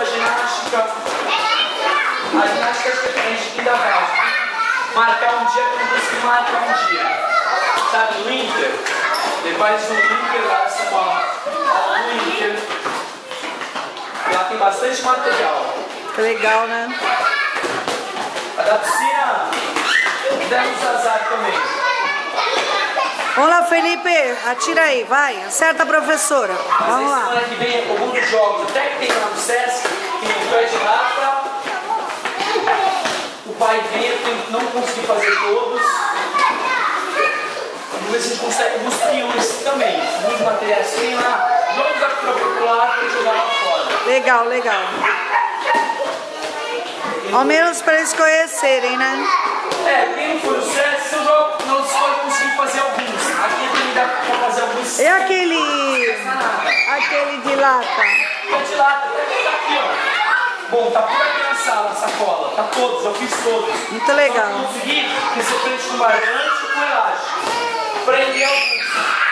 a ginástica. A ginástica a gente ainda vai marcar um dia que eu não consegui marcar um dia. Sabe, no Inter? Levar eles no Inter, lá essa aula no Inter. Lá tem bastante material. Que legal, né? A da piscina, demos azar também. Vamos lá, Felipe, atira aí, vai, acerta a professora. Vamos lá. Semana que vem, alguns jogos, até que tem lá no SESC, tem o pé de rata. O pai vem, eu não consegui fazer todos. Vamos ver se a gente consegue alguns peões também. Alguns materiais que tem lá, jogos da cultura popular para jogar lá fora. Legal, legal. Ao menos para eles conhecerem, né? É, quem não foi no SESC, se eu jogo na escola, consegui fazer alguns. Aqui também dá para fazer alguns. E aquele de lata? O de lata, tá aqui, ó. Bom, tá por aqui na sala, a sacola. Tá todos, eu fiz todos. Muito legal. Só consegui que você prende com barbante e com elástico. Prender alguns.